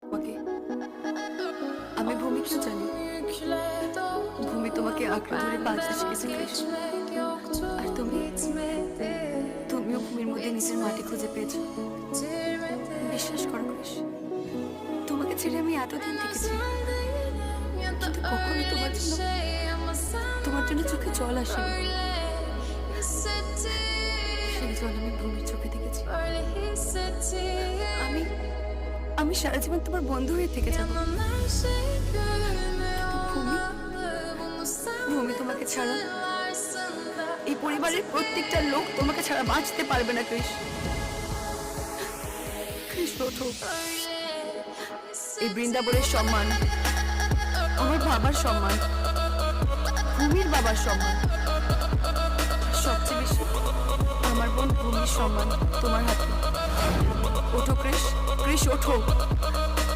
তোমাকে আমি ভূমি কিছু জানি। ভূমি তোমাকে আঁকড়ে ধরে বাঁচতে শিখেছে কৃষ। আর তুমিও ভূমির মধ্যে নিজের মাটি খুঁজে পেয়েছো। বিশ্বাস করো কৃষ, তোমাকে ছেড়ে আমি এতদিন থেকেছি, কিন্তু কখনো তোমার জন্য চোখে জল আসেনি। সেই জল আমি ভূমির চোখে দেখেছি। আমি আমি সারা জীবন তোমার বন্ধু হয়ে থেকে যাবো। ভূমি ভূমি তোমাকে ছাড়া এই পরিবারের প্রত্যেকটা লোক তোমাকে ছাড়া বাঁচতে পারবে না কৃষ। কৃষ ওঠো। এই বৃন্দাবনের সম্মান, আমার বাবার সম্মান, ভূমির বাবার সম্মান, সবচেয়ে বেশি আমার বোন ভূমির সম্মান তোমার হাতে। ওঠো কৃষ, কৃষ ওঠো।